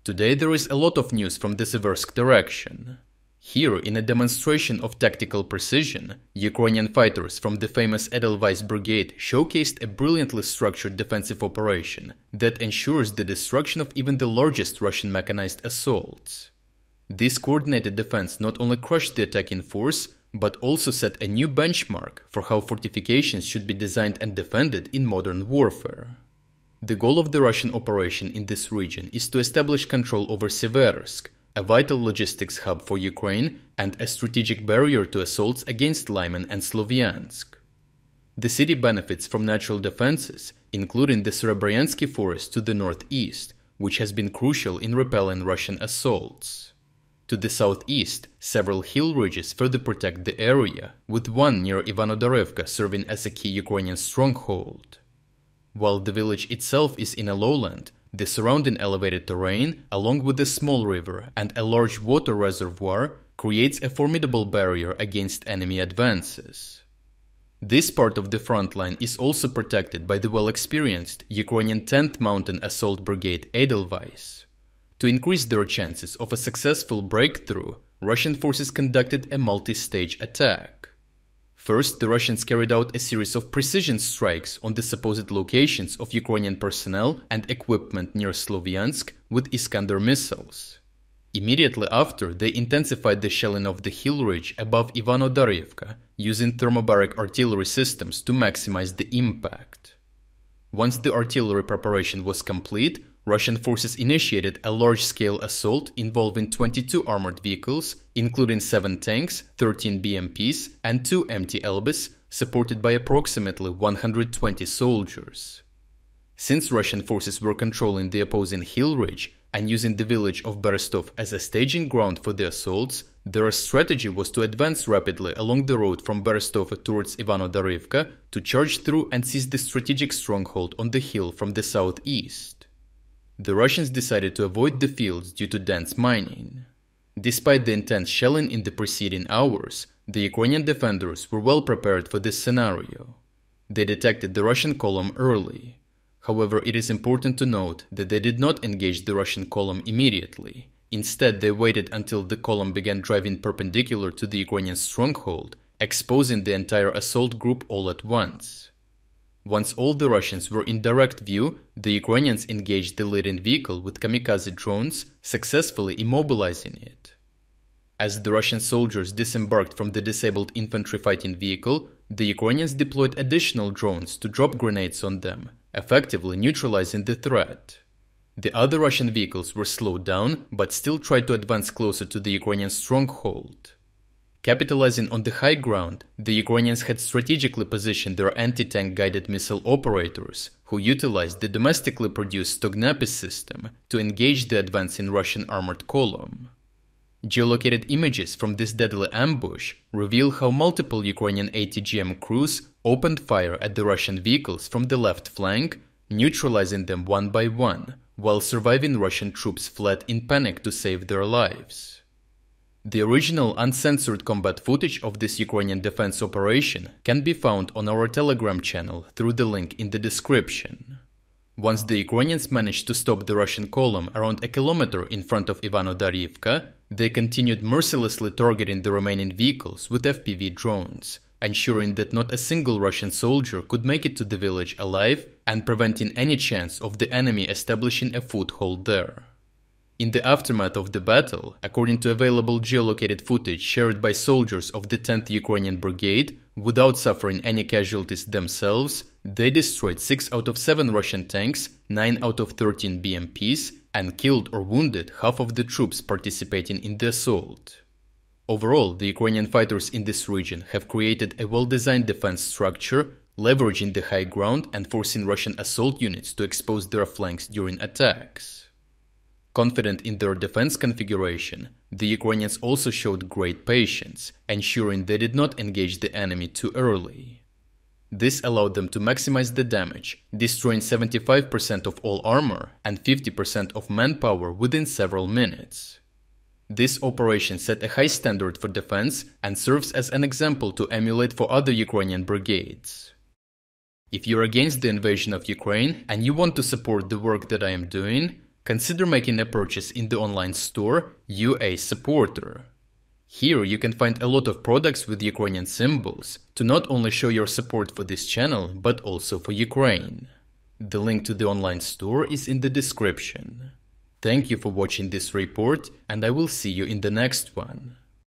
Today there is a lot of news from the Siversk direction. Here, in a demonstration of tactical precision, Ukrainian fighters from the famous Edelweiss Brigade showcased a brilliantly structured defensive operation that ensures the destruction of even the largest Russian mechanized assaults. This coordinated defense not only crushed the attacking force, but also set a new benchmark for how fortifications should be designed and defended in modern warfare. The goal of the Russian operation in this region is to establish control over Siversk, a vital logistics hub for Ukraine and a strategic barrier to assaults against Lyman and Sloviansk. The city benefits from natural defenses, including the Serebryansky Forest to the northeast, which has been crucial in repelling Russian assaults. To the southeast, several hill ridges further protect the area, with one near Ivano-Darivka serving as a key Ukrainian stronghold. While the village itself is in a lowland, the surrounding elevated terrain, along with a small river and a large water reservoir, creates a formidable barrier against enemy advances. This part of the front line is also protected by the well-experienced Ukrainian 10th Mountain Assault Brigade Edelweiss. To increase their chances of a successful breakthrough, Russian forces conducted a multi-stage attack. First, the Russians carried out a series of precision strikes on the supposed locations of Ukrainian personnel and equipment near Sloviansk with Iskander missiles. Immediately after, they intensified the shelling of the hill ridge above Ivano-Darivka, using thermobaric artillery systems to maximize the impact. Once the artillery preparation was complete, Russian forces initiated a large-scale assault involving 22 armored vehicles, including 7 tanks, 13 BMPs, and 2 empty Elbis, supported by approximately 120 soldiers. Since Russian forces were controlling the opposing hill ridge and using the village of Berestov as a staging ground for the assaults, their strategy was to advance rapidly along the road from Berestov towards Ivano-Darivka to charge through and seize the strategic stronghold on the hill from the southeast. The Russians decided to avoid the fields due to dense mining. Despite the intense shelling in the preceding hours, the Ukrainian defenders were well prepared for this scenario. They detected the Russian column early. However, it is important to note that they did not engage the Russian column immediately. Instead, they waited until the column began driving perpendicular to the Ukrainian stronghold, exposing the entire assault group all at once. Once all the Russians were in direct view, the Ukrainians engaged the leading vehicle with kamikaze drones, successfully immobilizing it. As the Russian soldiers disembarked from the disabled infantry fighting vehicle, the Ukrainians deployed additional drones to drop grenades on them, effectively neutralizing the threat. The other Russian vehicles were slowed down, but still tried to advance closer to the Ukrainian stronghold. Capitalizing on the high ground, the Ukrainians had strategically positioned their anti-tank guided missile operators, who utilized the domestically produced Stognapi system to engage the advancing Russian armored column. Geolocated images from this deadly ambush reveal how multiple Ukrainian ATGM crews opened fire at the Russian vehicles from the left flank, neutralizing them one by one, while surviving Russian troops fled in panic to save their lives. The original uncensored combat footage of this Ukrainian defense operation can be found on our Telegram channel through the link in the description. Once the Ukrainians managed to stop the Russian column around a kilometer in front of Ivano-Darivka, they continued mercilessly targeting the remaining vehicles with FPV drones, ensuring that not a single Russian soldier could make it to the village alive and preventing any chance of the enemy establishing a foothold there. In the aftermath of the battle, according to available geolocated footage shared by soldiers of the 10th Ukrainian Brigade, without suffering any casualties themselves, they destroyed 6 out of 7 Russian tanks, 9 out of 13 BMPs, and killed or wounded half of the troops participating in the assault. Overall, the Ukrainian fighters in this region have created a well-designed defense structure, leveraging the high ground and forcing Russian assault units to expose their flanks during attacks. Confident in their defense configuration, the Ukrainians also showed great patience, ensuring they did not engage the enemy too early. This allowed them to maximize the damage, destroying 75% of all armor and 50% of manpower within several minutes. This operation set a high standard for defense and serves as an example to emulate for other Ukrainian brigades. If you're against the invasion of Ukraine and you want to support the work that I am doing, Consider making a purchase in the online store UA Supporter. Here you can find a lot of products with Ukrainian symbols to not only show your support for this channel, but also for Ukraine. The link to the online store is in the description. Thank you for watching this report, and I will see you in the next one.